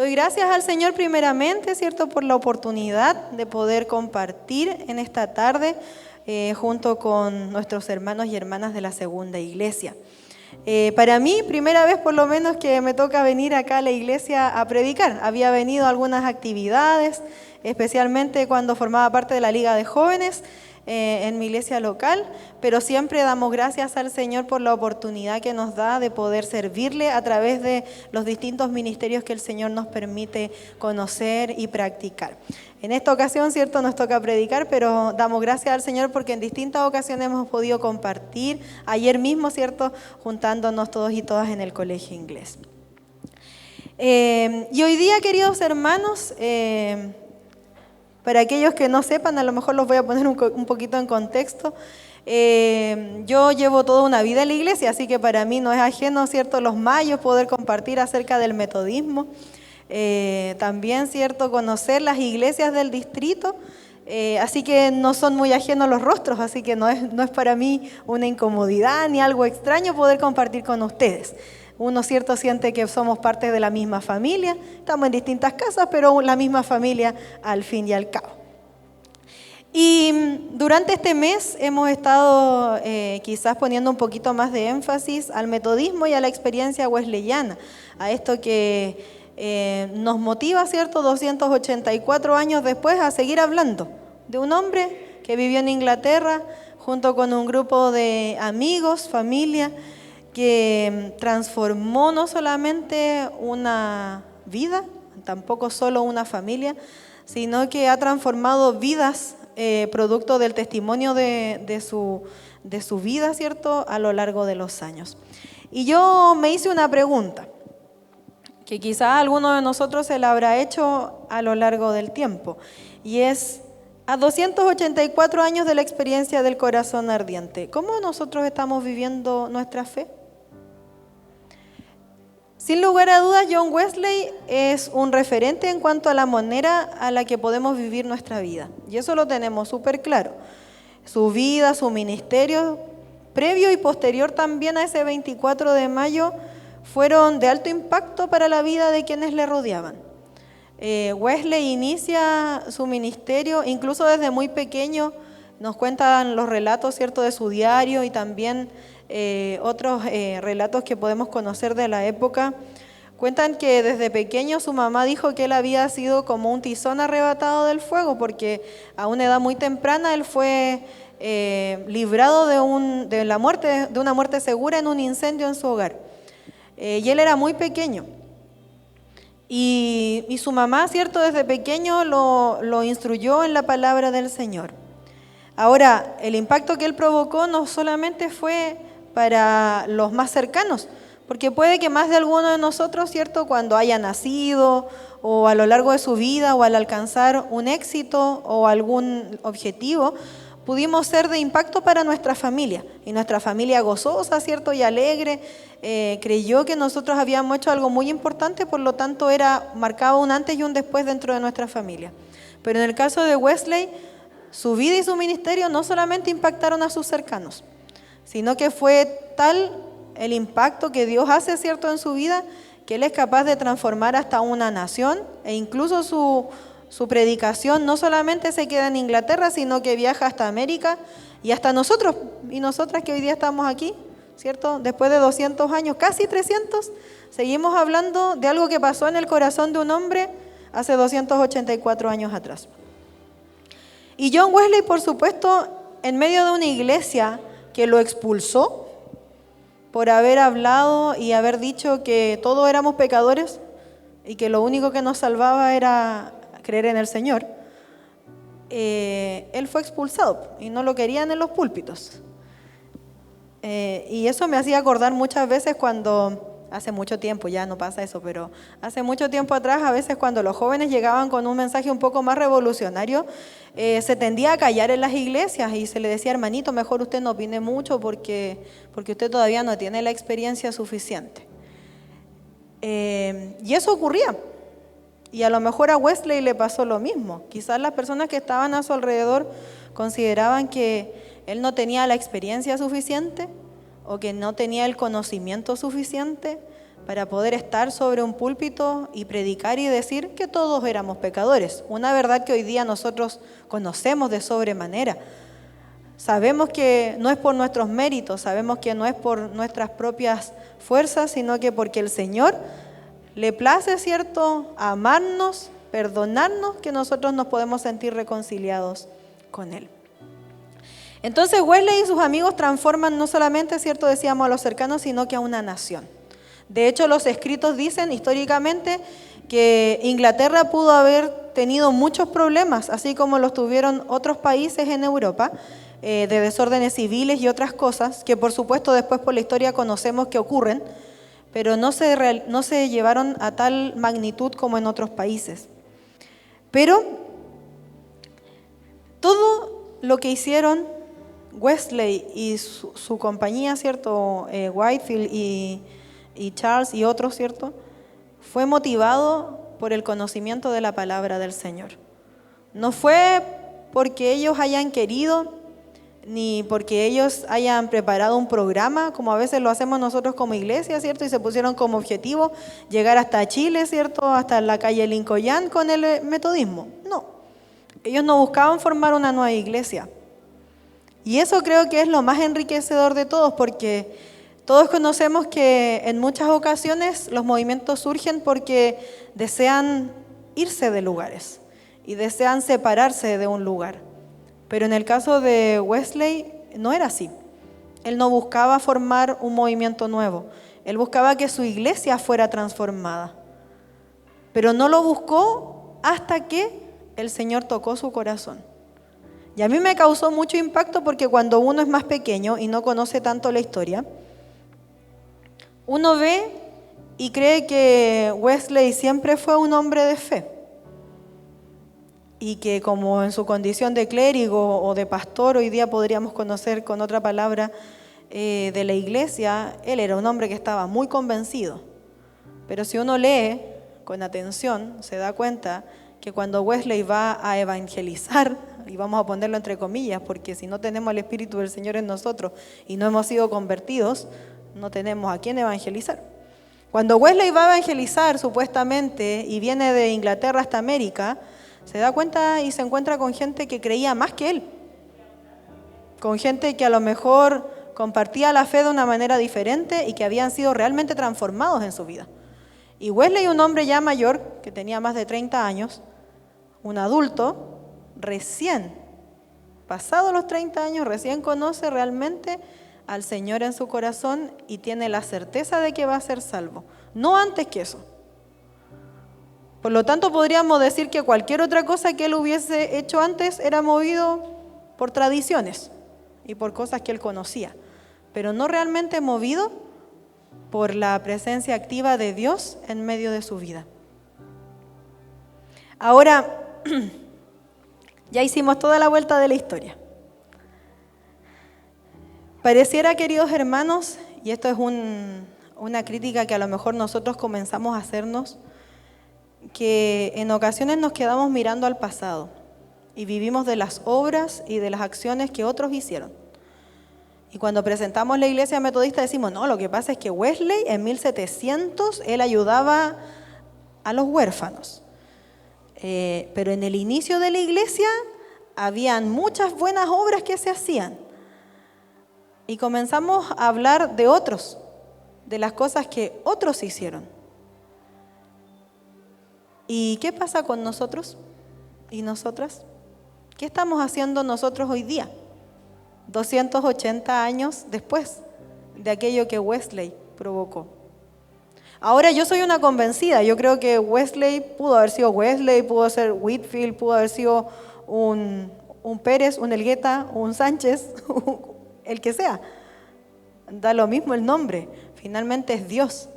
Doy gracias al Señor primeramente, ¿cierto?, por la oportunidad de poder compartir en esta tarde junto con nuestros hermanos y hermanas de la Segunda Iglesia. Para mí, primera vez por lo menos que me toca venir acá a la iglesia a predicar. Había venido a algunas actividades, especialmente cuando formaba parte de la Liga de Jóvenes en mi iglesia local, pero siempre damos gracias al Señor por la oportunidad que nos da de poder servirle a través de los distintos ministerios que el Señor nos permite conocer y practicar. En esta ocasión, cierto, nos toca predicar, pero damos gracias al Señor porque en distintas ocasiones hemos podido compartir. Ayer mismo, cierto, juntándonos todos y todas en el colegio inglés. Y hoy día, queridos hermanos, para aquellos que no sepan, a lo mejor los voy a poner un poquito en contexto. Yo llevo toda una vida en la iglesia, así que para mí no es ajeno, cierto, los mayos, poder compartir acerca del metodismo. También, cierto, conocer las iglesias del distrito, así que no son muy ajenos los rostros, así que no es para mí una incomodidad ni algo extraño poder compartir con ustedes. Uno, cierto, siente que somos parte de la misma familia, estamos en distintas casas, pero la misma familia al fin y al cabo. Y durante este mes hemos estado quizás poniendo un poquito más de énfasis al metodismo y a la experiencia wesleyana, a esto que nos motiva, ¿cierto?, 284 años después a seguir hablando de un hombre que vivió en Inglaterra junto con un grupo de amigos, familia, que transformó no solamente una vida, tampoco solo una familia, sino que ha transformado vidas producto del testimonio de su vida, ¿cierto?, a lo largo de los años. Y yo me hice una pregunta, que quizá alguno de nosotros se la habrá hecho a lo largo del tiempo, y es, a 284 años de la experiencia del corazón ardiente, ¿cómo nosotros estamos viviendo nuestra fe? Sin lugar a dudas, John Wesley es un referente en cuanto a la manera a la que podemos vivir nuestra vida, y eso lo tenemos súper claro. Su vida, su ministerio, previo y posterior también a ese 24 de mayo, fueron de alto impacto para la vida de quienes le rodeaban. Wesley inicia su ministerio, incluso desde muy pequeño, nos cuentan los relatos, ¿cierto?, de su diario y también otros relatos que podemos conocer de la época. Cuentan que desde pequeño su mamá dijo que él había sido como un tizón arrebatado del fuego, porque a una edad muy temprana él fue librado de una muerte segura en un incendio en su hogar. Y él era muy pequeño. Y su mamá, ¿cierto?, desde pequeño lo instruyó en la palabra del Señor. Ahora, el impacto que él provocó no solamente fue para los más cercanos, porque puede que más de alguno de nosotros, ¿cierto?, cuando haya nacido o a lo largo de su vida o al alcanzar un éxito o algún objetivo, pudimos ser de impacto para nuestra familia, y nuestra familia gozosa, ¿cierto?, y alegre, creyó que nosotros habíamos hecho algo muy importante, por lo tanto marcaba un antes y un después dentro de nuestra familia. Pero en el caso de Wesley, su vida y su ministerio no solamente impactaron a sus cercanos, sino que fue tal el impacto que Dios hace, ¿cierto?, en su vida, que Él es capaz de transformar hasta una nación, e incluso su predicación no solamente se queda en Inglaterra, sino que viaja hasta América y hasta nosotros y nosotras que hoy día estamos aquí, ¿cierto? Después de 200 años, casi 300, seguimos hablando de algo que pasó en el corazón de un hombre hace 284 años atrás. Y John Wesley, por supuesto, en medio de una iglesia que lo expulsó por haber hablado y haber dicho que todos éramos pecadores y que lo único que nos salvaba era creer en el Señor, él fue expulsado y no lo querían en los púlpitos. Y eso me hacía acordar muchas veces cuando, hace mucho tiempo, ya no pasa eso, pero hace mucho tiempo atrás, a veces cuando los jóvenes llegaban con un mensaje un poco más revolucionario, se tendía a callar en las iglesias y se le decía, hermanito, mejor usted no opine mucho porque usted todavía no tiene la experiencia suficiente. Y eso ocurría. Y a lo mejor a Wesley le pasó lo mismo. Quizás las personas que estaban a su alrededor consideraban que él no tenía la experiencia suficiente o que no tenía el conocimiento suficiente para poder estar sobre un púlpito y predicar y decir que todos éramos pecadores. Una verdad que hoy día nosotros conocemos de sobremanera. Sabemos que no es por nuestros méritos, sabemos que no es por nuestras propias fuerzas, sino que porque el Señor le place, ¿cierto?, amarnos, perdonarnos, que nosotros nos podemos sentir reconciliados con Él. Entonces Wesley y sus amigos transforman no solamente, ¿cierto?, decíamos, a los cercanos, sino que a una nación. De hecho, los escritos dicen históricamente que Inglaterra pudo haber tenido muchos problemas, así como los tuvieron otros países en Europa, de desórdenes civiles y otras cosas, que por supuesto después por la historia conocemos que ocurren, pero no se llevaron a tal magnitud como en otros países. Pero todo lo que hicieron Wesley y su compañía, ¿cierto?, Whitefield y Charles y otros, ¿cierto?, fue motivado por el conocimiento de la palabra del Señor. No fue porque ellos hayan querido, ni porque ellos hayan preparado un programa, como a veces lo hacemos nosotros como iglesia, ¿cierto? Y se pusieron como objetivo llegar hasta Chile, ¿cierto?, hasta la calle Lincoln con el metodismo. No, ellos no buscaban formar una nueva iglesia. Y eso creo que es lo más enriquecedor de todos, porque todos conocemos que en muchas ocasiones los movimientos surgen porque desean irse de lugares y desean separarse de un lugar. Pero en el caso de Wesley no era así. Él no buscaba formar un movimiento nuevo. Él buscaba que su iglesia fuera transformada. Pero no lo buscó hasta que el Señor tocó su corazón. Y a mí me causó mucho impacto porque cuando uno es más pequeño y no conoce tanto la historia, uno ve y cree que Wesley siempre fue un hombre de fe. Y que como en su condición de clérigo o de pastor, hoy día podríamos conocer con otra palabra de la iglesia, él era un hombre que estaba muy convencido. Pero si uno lee con atención, se da cuenta que cuando Wesley va a evangelizar, y vamos a ponerlo entre comillas, porque si no tenemos el Espíritu del Señor en nosotros y no hemos sido convertidos, no tenemos a quién evangelizar. Cuando Wesley va a evangelizar supuestamente y viene de Inglaterra hasta América, se da cuenta y se encuentra con gente que creía más que él, con gente que a lo mejor compartía la fe de una manera diferente y que habían sido realmente transformados en su vida. Y Wesley, un hombre ya mayor, que tenía más de 30 años, un adulto, recién, pasados los 30 años, recién conoce realmente al Señor en su corazón y tiene la certeza de que va a ser salvo, no antes que eso. Por lo tanto, podríamos decir que cualquier otra cosa que él hubiese hecho antes era movido por tradiciones y por cosas que él conocía, pero no realmente movido por la presencia activa de Dios en medio de su vida. Ahora, ya hicimos toda la vuelta de la historia. Pareciera, queridos hermanos, y esto es una crítica que a lo mejor nosotros comenzamos a hacernos, que en ocasiones nos quedamos mirando al pasado y vivimos de las obras y de las acciones que otros hicieron. Y cuando presentamos la iglesia metodista decimos, no, lo que pasa es que Wesley en 1700 él ayudaba a los huérfanos. Pero en el inicio de la iglesia habían muchas buenas obras que se hacían. Y comenzamos a hablar de otros, de las cosas que otros hicieron. ¿Y qué pasa con nosotros y nosotras? ¿Qué estamos haciendo nosotros hoy día? 280 años después de aquello que Wesley provocó. Ahora yo soy una convencida, yo creo que Wesley pudo haber sido Wesley, pudo ser Whitefield, pudo haber sido un Pérez, un Elgueta, un Sánchez, el que sea. Da lo mismo el nombre, finalmente es Dios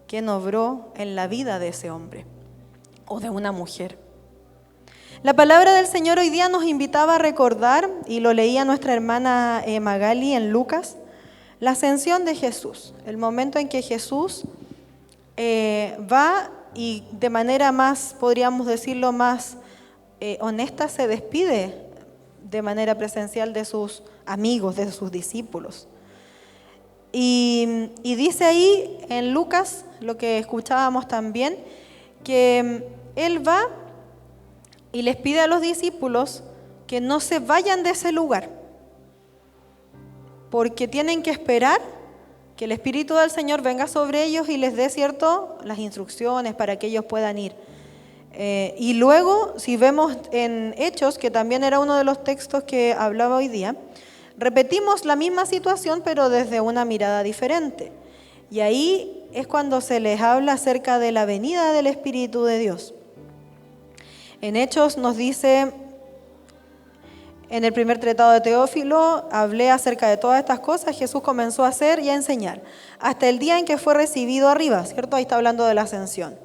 quien obró en la vida de ese hombre o de una mujer. La palabra del Señor hoy día nos invitaba a recordar, y lo leía nuestra hermana Magali en Lucas, la ascensión de Jesús, el momento en que Jesús va y de manera más, podríamos decirlo, más honesta, se despide de manera presencial de sus amigos, de sus discípulos. Y dice ahí en Lucas, lo que escuchábamos también, que Él va y les pide a los discípulos que no se vayan de ese lugar, porque tienen que esperar que el Espíritu del Señor venga sobre ellos y les dé, ¿cierto?, las instrucciones para que ellos puedan ir. Y luego, si vemos en Hechos, que también era uno de los textos que hablaba hoy día, repetimos la misma situación, pero desde una mirada diferente. Y ahí es cuando se les habla acerca de la venida del Espíritu de Dios. En Hechos nos dice, en el primer tratado de Teófilo, hablé acerca de todas estas cosas, Jesús comenzó a hacer y a enseñar, hasta el día en que fue recibido arriba, ¿cierto? Ahí está hablando de la ascensión.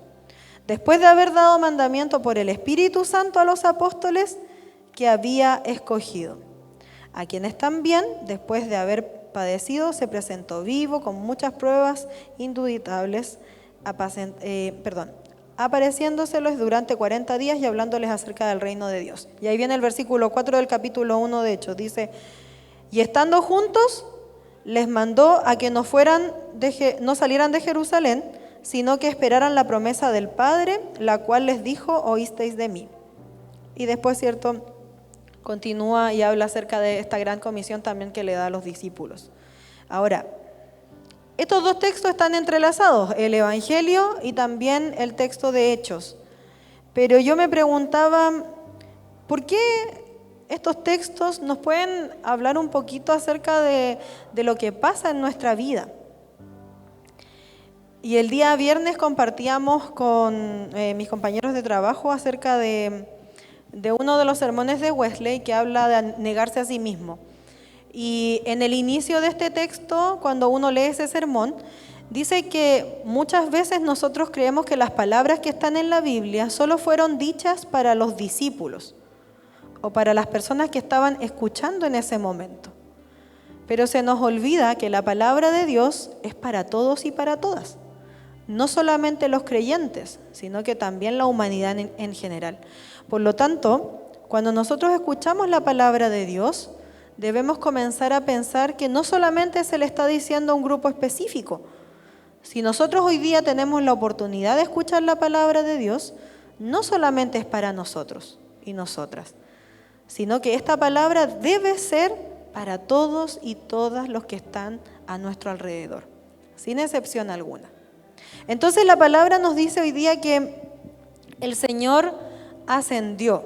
Después de haber dado mandamiento por el Espíritu Santo a los apóstoles que había escogido, a quienes también, después de haber padecido, se presentó vivo con muchas pruebas indubitables, apareciéndoselos durante 40 días y hablándoles acerca del reino de Dios. Y ahí viene el versículo 4 del capítulo 1 de Hechos, dice, y estando juntos, les mandó a que no salieran de Jerusalén, sino que esperaran la promesa del Padre, la cual les dijo, oísteis de mí. Y después, ¿cierto?, continúa y habla acerca de esta gran comisión también que le da a los discípulos. Ahora, estos dos textos están entrelazados, el Evangelio y también el texto de Hechos. Pero yo me preguntaba, ¿por qué estos textos nos pueden hablar un poquito acerca de lo que pasa en nuestra vida? Y el día viernes compartíamos con mis compañeros de trabajo acerca de uno de los sermones de Wesley que habla de negarse a sí mismo. Y en el inicio de este texto, cuando uno lee ese sermón, dice que muchas veces nosotros creemos que las palabras que están en la Biblia solo fueron dichas para los discípulos o para las personas que estaban escuchando en ese momento. Pero se nos olvida que la palabra de Dios es para todos y para todas. No solamente los creyentes, sino que también la humanidad en general. Por lo tanto, cuando nosotros escuchamos la palabra de Dios, debemos comenzar a pensar que no solamente se le está diciendo a un grupo específico. Si nosotros hoy día tenemos la oportunidad de escuchar la palabra de Dios, no solamente es para nosotros y nosotras, sino que esta palabra debe ser para todos y todas los que están a nuestro alrededor, sin excepción alguna. Entonces la palabra nos dice hoy día que el Señor ascendió.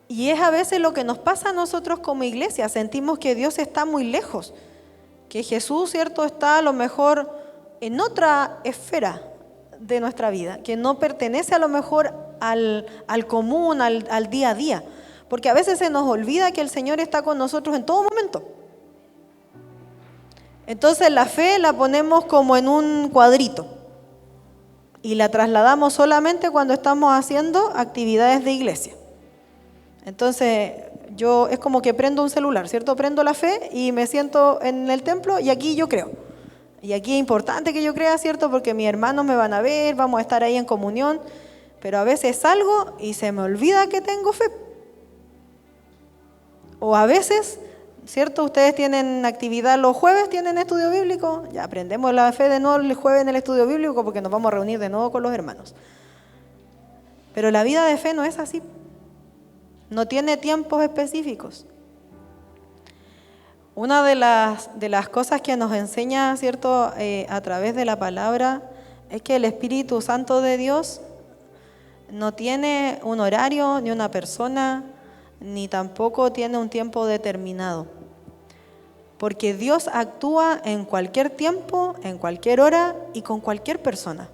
Y es a veces lo que nos pasa a nosotros como iglesia. Sentimos que Dios está muy lejos, que Jesús, ¿cierto?, está a lo mejor en otra esfera de nuestra vida, que no pertenece a lo mejor al común, al día a día. Porque a veces se nos olvida que el Señor está con nosotros en todo momento. Entonces la fe la ponemos como en un cuadrito y la trasladamos solamente cuando estamos haciendo actividades de iglesia. Entonces yo es como que prendo un celular, ¿cierto? Prendo la fe y me siento en el templo y aquí yo creo. Y aquí es importante que yo crea, ¿cierto? Porque mis hermanos me van a ver, vamos a estar ahí en comunión, pero a veces salgo y se me olvida que tengo fe. O a veces, ¿cierto? Ustedes tienen actividad los jueves, tienen estudio bíblico, ya aprendemos la fe de nuevo el jueves en el estudio bíblico porque nos vamos a reunir de nuevo con los hermanos. Pero la vida de fe no es así, no tiene tiempos específicos. Una de las cosas que nos enseña, ¿cierto?, a través de la palabra es que el Espíritu Santo de Dios no tiene un horario, ni una persona, ni tampoco tiene un tiempo determinado. Porque Dios actúa en cualquier tiempo, en cualquier hora y con cualquier persona.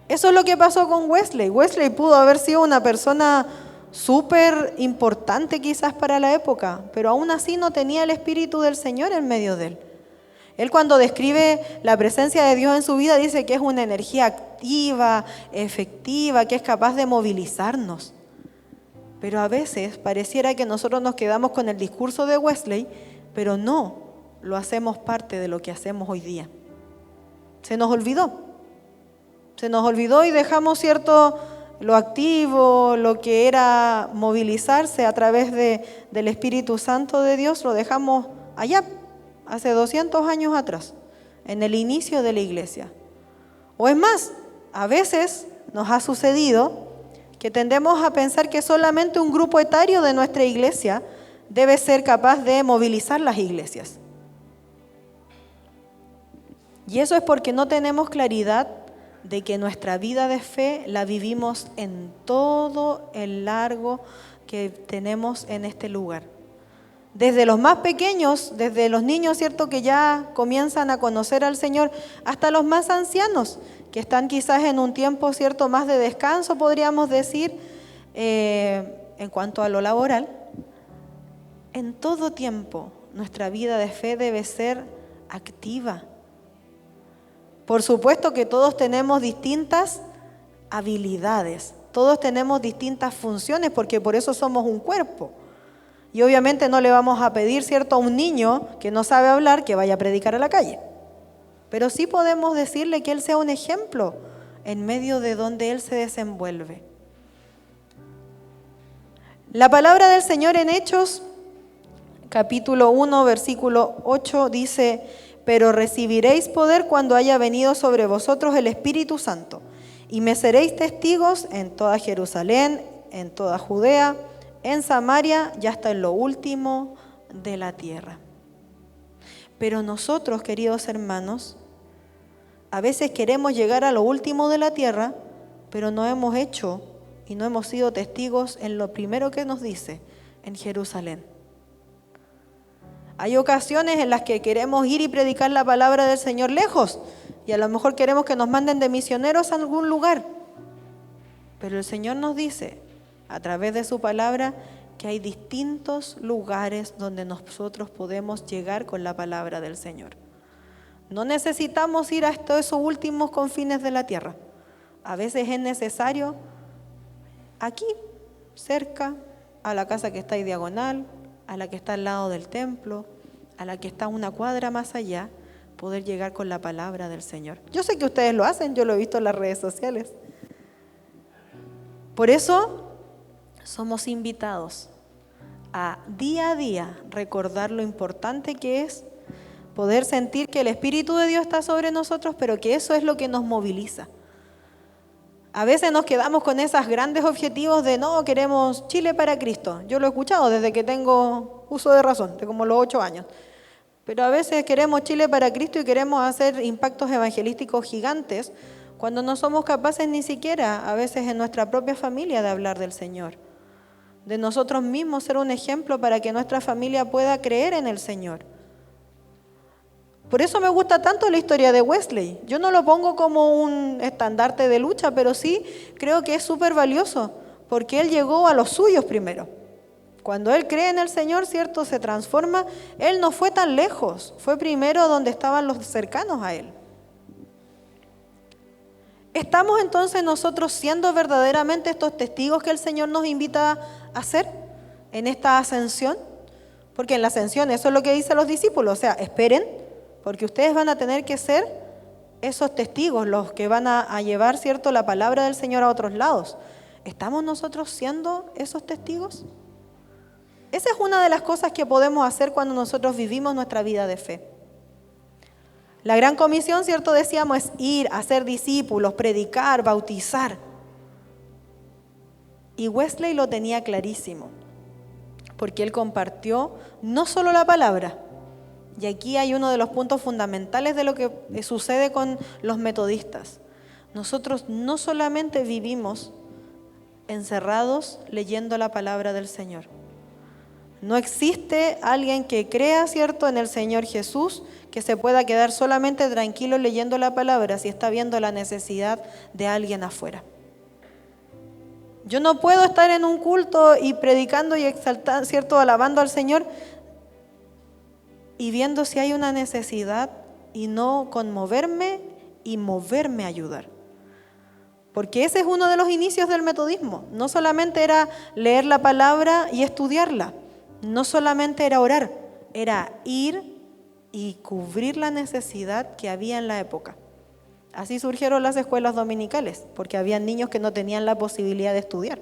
Eso es lo que pasó con Wesley. Wesley pudo haber sido una persona súper importante quizás para la época, pero aún así no tenía el Espíritu del Señor en medio de él. Él cuando describe la presencia de Dios en su vida dice que es una energía activa, efectiva, que es capaz de movilizarnos. Pero a veces pareciera que nosotros nos quedamos con el discurso de Wesley, pero no lo hacemos parte de lo que hacemos hoy día. Se nos olvidó y dejamos, ¿cierto?, lo activo, lo que era movilizarse a través del Espíritu Santo de Dios, lo dejamos allá, hace 200 años atrás, en el inicio de la iglesia. O es más, a veces nos ha sucedido que tendemos a pensar que solamente un grupo etario de nuestra iglesia debe ser capaz de movilizar las iglesias. Y eso es porque no tenemos claridad de que nuestra vida de fe la vivimos en todo el largo que tenemos en este lugar. Desde los más pequeños, desde los niños, ¿cierto?, que ya comienzan a conocer al Señor, hasta los más ancianos, que están quizás en un tiempo, ¿cierto?, más de descanso, podríamos decir, en cuanto a lo laboral. En todo tiempo, nuestra vida de fe debe ser activa. Por supuesto que todos tenemos distintas habilidades, todos tenemos distintas funciones, porque por eso somos un cuerpo. Y obviamente no le vamos a pedir, ¿cierto?, a un niño que no sabe hablar que vaya a predicar a la calle. Pero sí podemos decirle que él sea un ejemplo en medio de donde él se desenvuelve. La palabra del Señor en Hechos, capítulo 1, versículo 8, dice: pero recibiréis poder cuando haya venido sobre vosotros el Espíritu Santo, y me seréis testigos en toda Jerusalén, en toda Judea, en Samaria y hasta en lo último de la tierra. Pero nosotros, queridos hermanos, a veces queremos llegar a lo último de la tierra, pero no hemos hecho y no hemos sido testigos en lo primero que nos dice, en Jerusalén. Hay ocasiones en las que queremos ir y predicar la palabra del Señor lejos, y a lo mejor queremos que nos manden de misioneros a algún lugar. Pero el Señor nos dice, a través de su palabra, que hay distintos lugares donde nosotros podemos llegar con la palabra del Señor. No necesitamos ir hasta esos últimos confines de la tierra. A veces es necesario aquí, cerca, a la casa que está ahí diagonal, a la que está al lado del templo, a la que está una cuadra más allá, poder llegar con la palabra del Señor. Yo sé que ustedes lo hacen, yo lo he visto en las redes sociales. Por eso somos invitados a día recordar lo importante que es poder sentir que el Espíritu de Dios está sobre nosotros, pero que eso es lo que nos moviliza. A veces nos quedamos con esos grandes objetivos de no, queremos Chile para Cristo. Yo lo he escuchado desde que tengo uso de razón, de como los 8 años. Pero a veces queremos Chile para Cristo y queremos hacer impactos evangelísticos gigantes cuando no somos capaces ni siquiera, a veces en nuestra propia familia, de hablar del Señor. De nosotros mismos ser un ejemplo para que nuestra familia pueda creer en el Señor. Por eso me gusta tanto la historia de Wesley. Yo no lo pongo como un estandarte de lucha, pero sí creo que es súper valioso, porque él llegó a los suyos primero. Cuando él cree en el Señor, ¿cierto?, se transforma. Él no fue tan lejos, fue primero donde estaban los cercanos a él. ¿Estamos entonces nosotros siendo verdaderamente estos testigos que el Señor nos invita a hacer en esta ascensión? Porque en la ascensión eso es lo que dicen los discípulos, o sea, esperen, porque ustedes van a tener que ser esos testigos, los que van a llevar, ¿cierto?, la palabra del Señor a otros lados. ¿Estamos nosotros siendo esos testigos? Esa es una de las cosas que podemos hacer cuando nosotros vivimos nuestra vida de fe. La gran comisión, ¿cierto?, decíamos, es ir, hacer discípulos, predicar, bautizar. Y Wesley lo tenía clarísimo, porque él compartió no solo la palabra. Y aquí hay uno de los puntos fundamentales de lo que sucede con los metodistas. Nosotros no solamente vivimos encerrados leyendo la palabra del Señor. No existe alguien que crea, ¿cierto?, en el Señor Jesús, que se pueda quedar solamente tranquilo leyendo la palabra si está viendo la necesidad de alguien afuera. Yo no puedo estar en un culto y predicando y exaltando, ¿cierto?, alabando al Señor y viendo si hay una necesidad y no conmoverme y moverme a ayudar. Porque ese es uno de los inicios del metodismo. No solamente era leer la palabra y estudiarla, no solamente era orar, era ir y cubrir la necesidad que había en la época. Así surgieron las escuelas dominicales, porque había niños que no tenían la posibilidad de estudiar.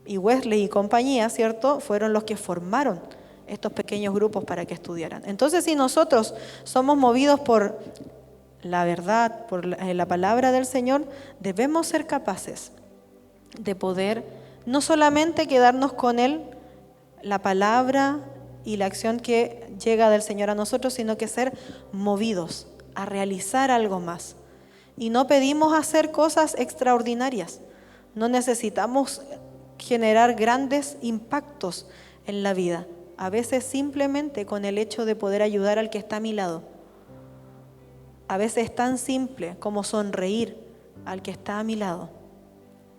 Y Wesley y compañía, ¿cierto?, fueron los que formaron estos pequeños grupos para que estudiaran. Entonces, si nosotros somos movidos por la verdad, por la palabra del Señor, debemos ser capaces de poder no solamente quedarnos con la palabra y la acción que llega del Señor a nosotros, sino que ser movidos a realizar algo más. Y no pedimos hacer cosas extraordinarias. No necesitamos generar grandes impactos en la vida. A veces simplemente con el hecho de poder ayudar al que está a mi lado. A veces es tan simple como sonreír al que está a mi lado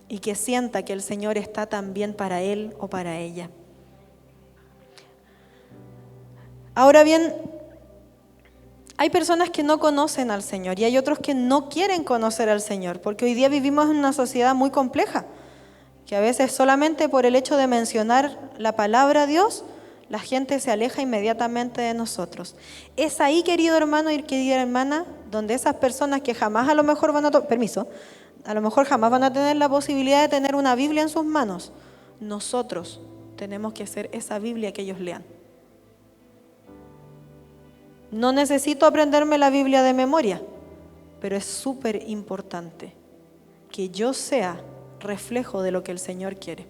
y que sienta que el Señor está también para él o para ella. Ahora bien, hay personas que no conocen al Señor y hay otros que no quieren conocer al Señor, porque hoy día vivimos en una sociedad muy compleja, que a veces solamente por el hecho de mencionar la palabra Dios, la gente se aleja inmediatamente de nosotros. Es ahí, querido hermano y querida hermana, donde esas personas que jamás a lo mejor van a jamás van a tener la posibilidad de tener una Biblia en sus manos. Nosotros tenemos que ser esa Biblia que ellos lean. No necesito aprenderme la Biblia de memoria, pero es súper importante que yo sea reflejo de lo que el Señor quiere.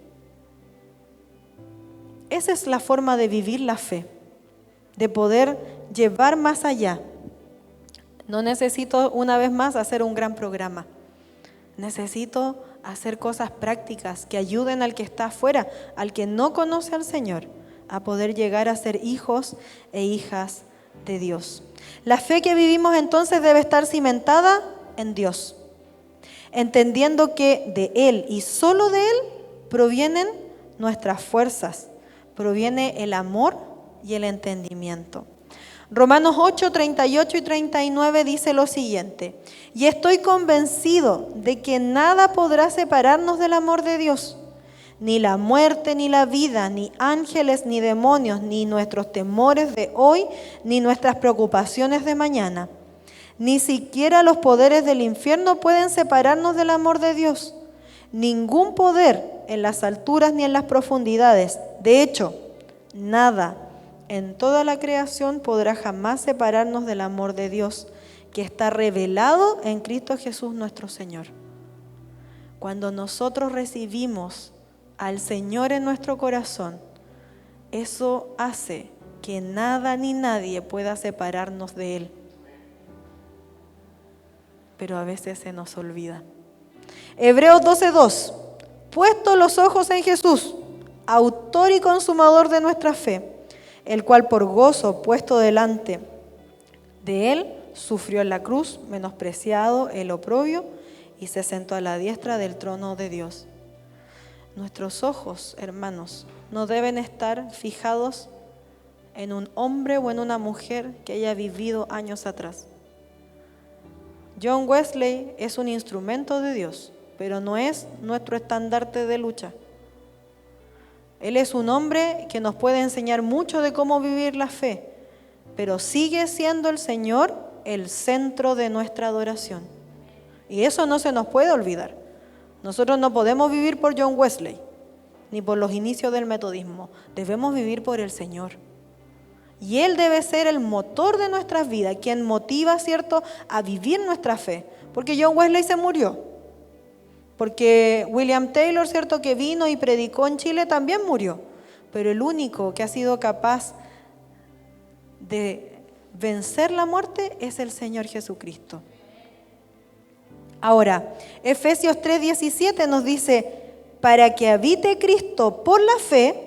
Esa es la forma de vivir la fe, de poder llevar más allá. No necesito una vez más hacer un gran programa. Necesito hacer cosas prácticas que ayuden al que está afuera, al que no conoce al Señor, a poder llegar a ser hijos e hijas de Dios. La fe que vivimos entonces debe estar cimentada en Dios, entendiendo que de Él y solo de Él provienen nuestras fuerzas, proviene el amor y el entendimiento. Romanos 8, 38 y 39 dice lo siguiente: y estoy convencido de que nada podrá separarnos del amor de Dios, ni la muerte, ni la vida, ni ángeles, ni demonios, ni nuestros temores de hoy, ni nuestras preocupaciones de mañana. Ni siquiera los poderes del infierno pueden separarnos del amor de Dios. Ningún poder en las alturas ni en las profundidades. De hecho, nada en toda la creación podrá jamás separarnos del amor de Dios, que está revelado en Cristo Jesús nuestro Señor. Cuando nosotros recibimos al Señor en nuestro corazón, eso hace que nada ni nadie pueda separarnos de Él. Pero a veces se nos olvida. Hebreos 12:2: puesto los ojos en Jesús, autor y consumador de nuestra fe, el cual por gozo puesto delante de Él sufrió en la cruz, menospreciado el oprobio, y se sentó a la diestra del trono de Dios. Nuestros ojos, hermanos, no deben estar fijados en un hombre o en una mujer que haya vivido años atrás. John Wesley es un instrumento de Dios, pero no es nuestro estandarte de lucha. Él es un hombre que nos puede enseñar mucho de cómo vivir la fe, pero sigue siendo el Señor el centro de nuestra adoración. Y eso no se nos puede olvidar. Nosotros no podemos vivir por John Wesley, ni por los inicios del metodismo. Debemos vivir por el Señor. Y Él debe ser el motor de nuestras vidas, quien motiva, ¿cierto?, a vivir nuestra fe. Porque John Wesley se murió. Porque William Taylor, ¿cierto?, que vino y predicó en Chile, también murió. Pero el único que ha sido capaz de vencer la muerte es el Señor Jesucristo. Ahora, Efesios 3:17 nos dice: para que habite Cristo por la fe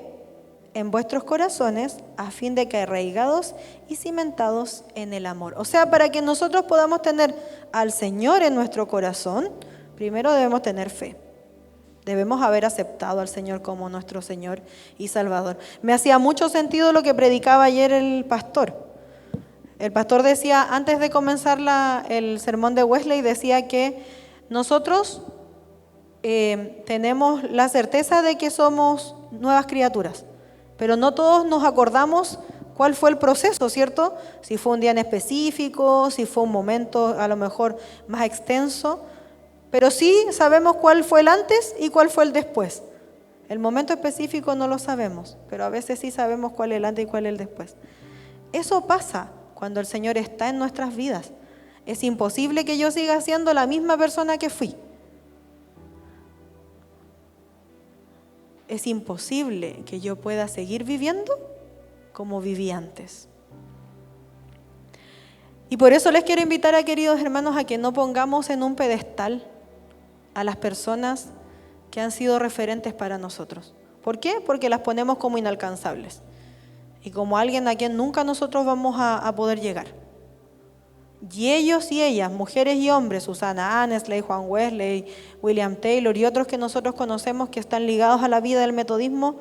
en vuestros corazones, a fin de que arraigados y cimentados en el amor. O sea, para que nosotros podamos tener al Señor en nuestro corazón, primero debemos tener fe. Debemos haber aceptado al Señor como nuestro Señor y Salvador. Me hacía mucho sentido lo que predicaba ayer el pastor. El pastor decía, antes de comenzar el sermón de Wesley, decía que nosotros tenemos la certeza de que somos nuevas criaturas, pero no todos nos acordamos cuál fue el proceso, ¿cierto? Si fue un día en específico, si fue un momento a lo mejor más extenso, pero sí sabemos cuál fue el antes y cuál fue el después. El momento específico no lo sabemos, pero a veces sí sabemos cuál es el antes y cuál es el después. Eso pasa cuando el Señor está en nuestras vidas. Es imposible que yo siga siendo la misma persona que fui. Es imposible que yo pueda seguir viviendo como viví antes. Y por eso les quiero invitar a queridos hermanos a que no pongamos en un pedestal a las personas que han sido referentes para nosotros. ¿Por qué? Porque las ponemos como inalcanzables y como alguien a quien nunca nosotros vamos a poder llegar. Y ellos y ellas, mujeres y hombres, Susana Annesley, Juan Wesley, William Taylor y otros que nosotros conocemos que están ligados a la vida del metodismo,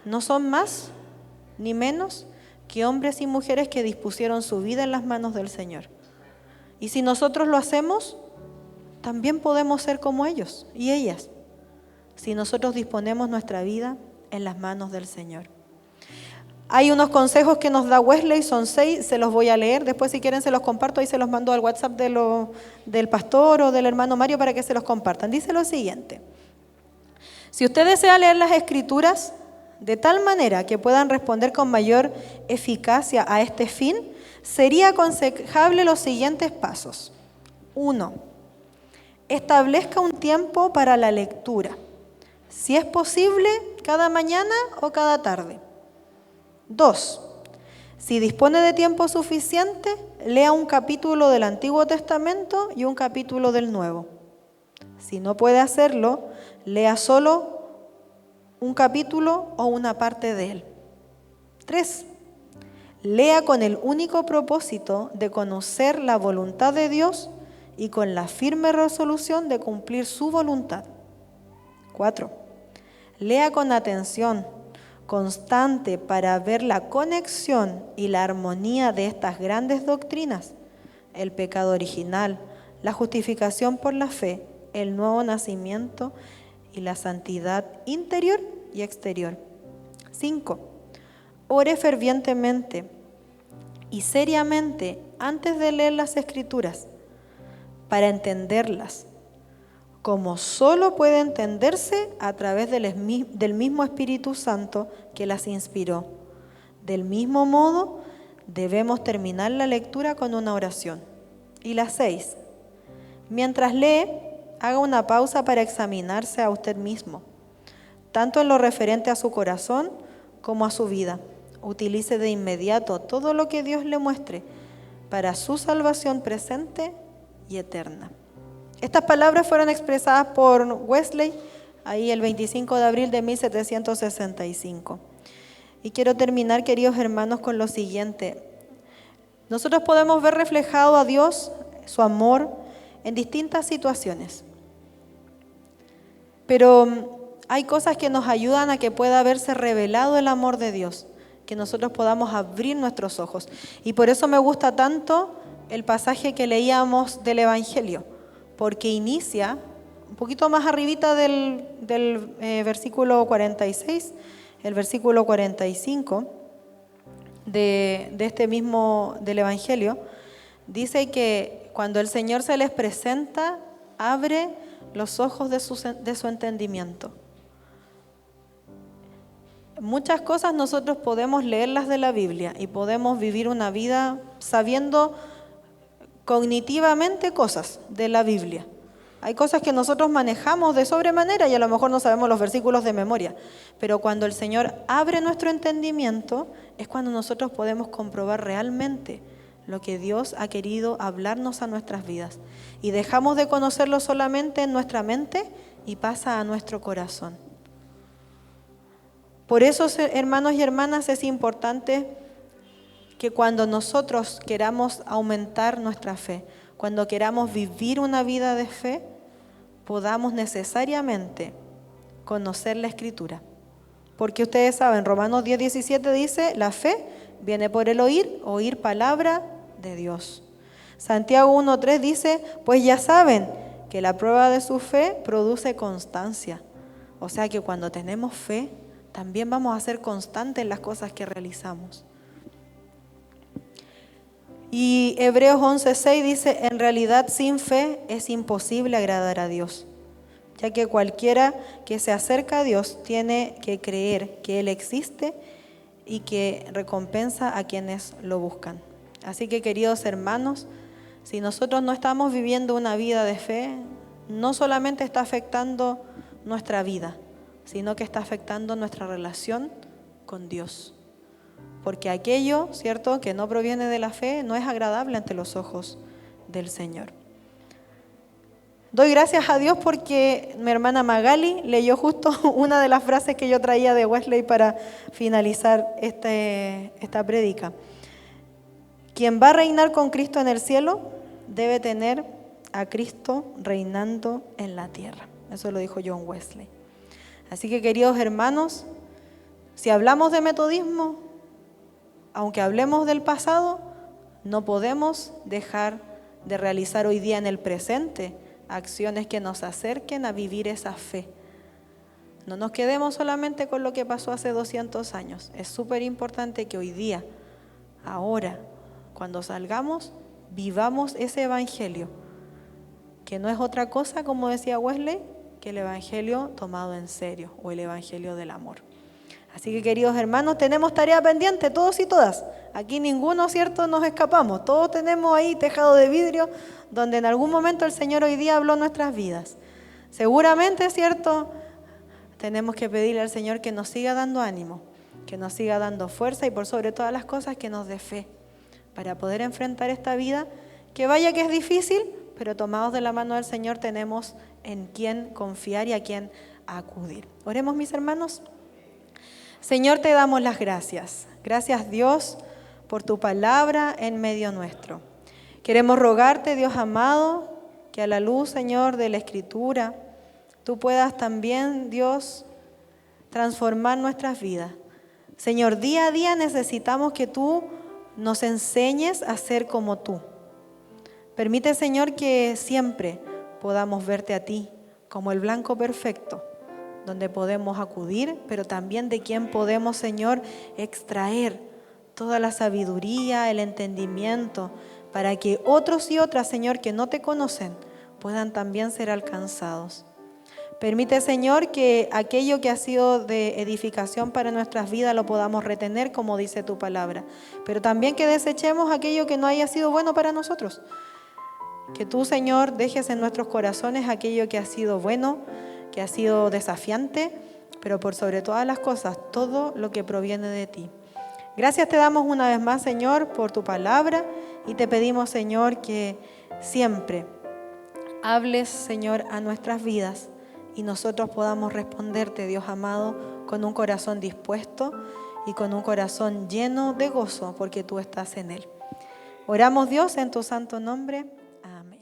no son más ni menos que hombres y mujeres que dispusieron su vida en las manos del Señor. Y si nosotros lo hacemos, también podemos ser como ellos y ellas, si nosotros disponemos nuestra vida en las manos del Señor. Hay unos consejos que nos da Wesley, son 6, se los voy a leer, después si quieren se los comparto, ahí se los mando al WhatsApp del pastor o del hermano Mario para que se los compartan. Dice lo siguiente: si usted desea leer las Escrituras de tal manera que puedan responder con mayor eficacia a este fin, sería aconsejable los siguientes pasos. 1. Establezca un tiempo para la lectura, si es posible, cada mañana o cada tarde. 2. Si dispone de tiempo suficiente, lea un capítulo del Antiguo Testamento y un capítulo del Nuevo. Si no puede hacerlo, lea solo un capítulo o una parte de él. 3. Lea con el único propósito de conocer la voluntad de Dios y con la firme resolución de cumplir su voluntad. 4. Lea con atención constante para ver la conexión y la armonía de estas grandes doctrinas: el pecado original, la justificación por la fe, el nuevo nacimiento y la santidad interior y exterior. 5. Ore fervientemente y seriamente antes de leer las Escrituras para entenderlas, como solo puede entenderse a través del mismo Espíritu Santo que las inspiró. Del mismo modo, debemos terminar la lectura con una oración. Y la 6. Mientras lee, haga una pausa para examinarse a usted mismo, tanto en lo referente a su corazón como a su vida. Utilice de inmediato todo lo que Dios le muestre para su salvación presente y eterna. Estas palabras fueron expresadas por Wesley ahí el 25 de abril de 1765. Y quiero terminar, queridos hermanos, con lo siguiente. Nosotros podemos ver reflejado a Dios, su amor, en distintas situaciones. Pero hay cosas que nos ayudan a que pueda verse revelado el amor de Dios, que nosotros podamos abrir nuestros ojos. Y por eso me gusta tanto el pasaje que leíamos del Evangelio, porque inicia un poquito más arribita del versículo 46, el versículo 45 de este mismo del Evangelio, dice que cuando el Señor se les presenta, abre los ojos de su entendimiento. Muchas cosas nosotros podemos leerlas de la Biblia y podemos vivir una vida sabiendo cognitivamente cosas de la Biblia. Hay cosas que nosotros manejamos de sobremanera y a lo mejor no sabemos los versículos de memoria, pero cuando el Señor abre nuestro entendimiento es cuando nosotros podemos comprobar realmente lo que Dios ha querido hablarnos a nuestras vidas y dejamos de conocerlo solamente en nuestra mente y pasa a nuestro corazón. Por eso, hermanos y hermanas, es importante que cuando nosotros queramos aumentar nuestra fe, cuando queramos vivir una vida de fe, podamos necesariamente conocer la Escritura. Porque ustedes saben, Romanos 10:17 dice, la fe viene por el oír, oír palabra de Dios. Santiago 1:3 dice, pues ya saben que la prueba de su fe produce constancia. O sea que cuando tenemos fe, también vamos a ser constantes en las cosas que realizamos. Y Hebreos 11:6 dice, en realidad sin fe es imposible agradar a Dios, ya que cualquiera que se acerca a Dios tiene que creer que Él existe y que recompensa a quienes lo buscan. Así que, queridos hermanos, si nosotros no estamos viviendo una vida de fe, no solamente está afectando nuestra vida, sino que está afectando nuestra relación con Dios. Porque aquello, ¿cierto?, que no proviene de la fe no es agradable ante los ojos del Señor. Doy gracias a Dios porque mi hermana Magali leyó justo una de las frases que yo traía de Wesley para finalizar esta prédica. Quien va a reinar con Cristo en el cielo debe tener a Cristo reinando en la tierra. Eso lo dijo John Wesley. Así que, queridos hermanos, si hablamos de metodismo, aunque hablemos del pasado, no podemos dejar de realizar hoy día en el presente acciones que nos acerquen a vivir esa fe. No nos quedemos solamente con lo que pasó hace 200 años. Es súper importante que hoy día, ahora, cuando salgamos, vivamos ese evangelio, que no es otra cosa, como decía Wesley, que el evangelio tomado en serio, o el evangelio del amor. Así que, queridos hermanos, tenemos tarea pendiente, todos y todas. Aquí ninguno, ¿cierto?, nos escapamos. Todos tenemos ahí tejado de vidrio, donde en algún momento el Señor hoy día habló nuestras vidas. Seguramente, ¿cierto?, tenemos que pedirle al Señor que nos siga dando ánimo, que nos siga dando fuerza y por sobre todas las cosas que nos dé fe para poder enfrentar esta vida, que vaya que es difícil, pero tomados de la mano del Señor tenemos en quién confiar y a quién acudir. Oremos, mis hermanos. Señor, te damos las gracias. Gracias, Dios, por tu palabra en medio nuestro. Queremos rogarte, Dios amado, que a la luz, Señor, de la Escritura, tú puedas también, Dios, transformar nuestras vidas. Señor, día a día necesitamos que tú nos enseñes a ser como tú. Permite, Señor, que siempre podamos verte a ti como el blanco perfecto, donde podemos acudir, pero también de quien podemos, Señor, extraer toda la sabiduría, el entendimiento, para que otros y otras, Señor, que no te conocen, puedan también ser alcanzados. Permite, Señor, que aquello que ha sido de edificación para nuestras vidas lo podamos retener, como dice tu palabra, pero también que desechemos aquello que no haya sido bueno para nosotros. Que tú, Señor, dejes en nuestros corazones aquello que ha sido bueno, que ha sido desafiante, pero por sobre todas las cosas, todo lo que proviene de ti. Gracias te damos una vez más, Señor, por tu palabra y te pedimos, Señor, que siempre hables, Señor, a nuestras vidas y nosotros podamos responderte, Dios amado, con un corazón dispuesto y con un corazón lleno de gozo, porque tú estás en él. Oramos, Dios, en tu santo nombre. Amén.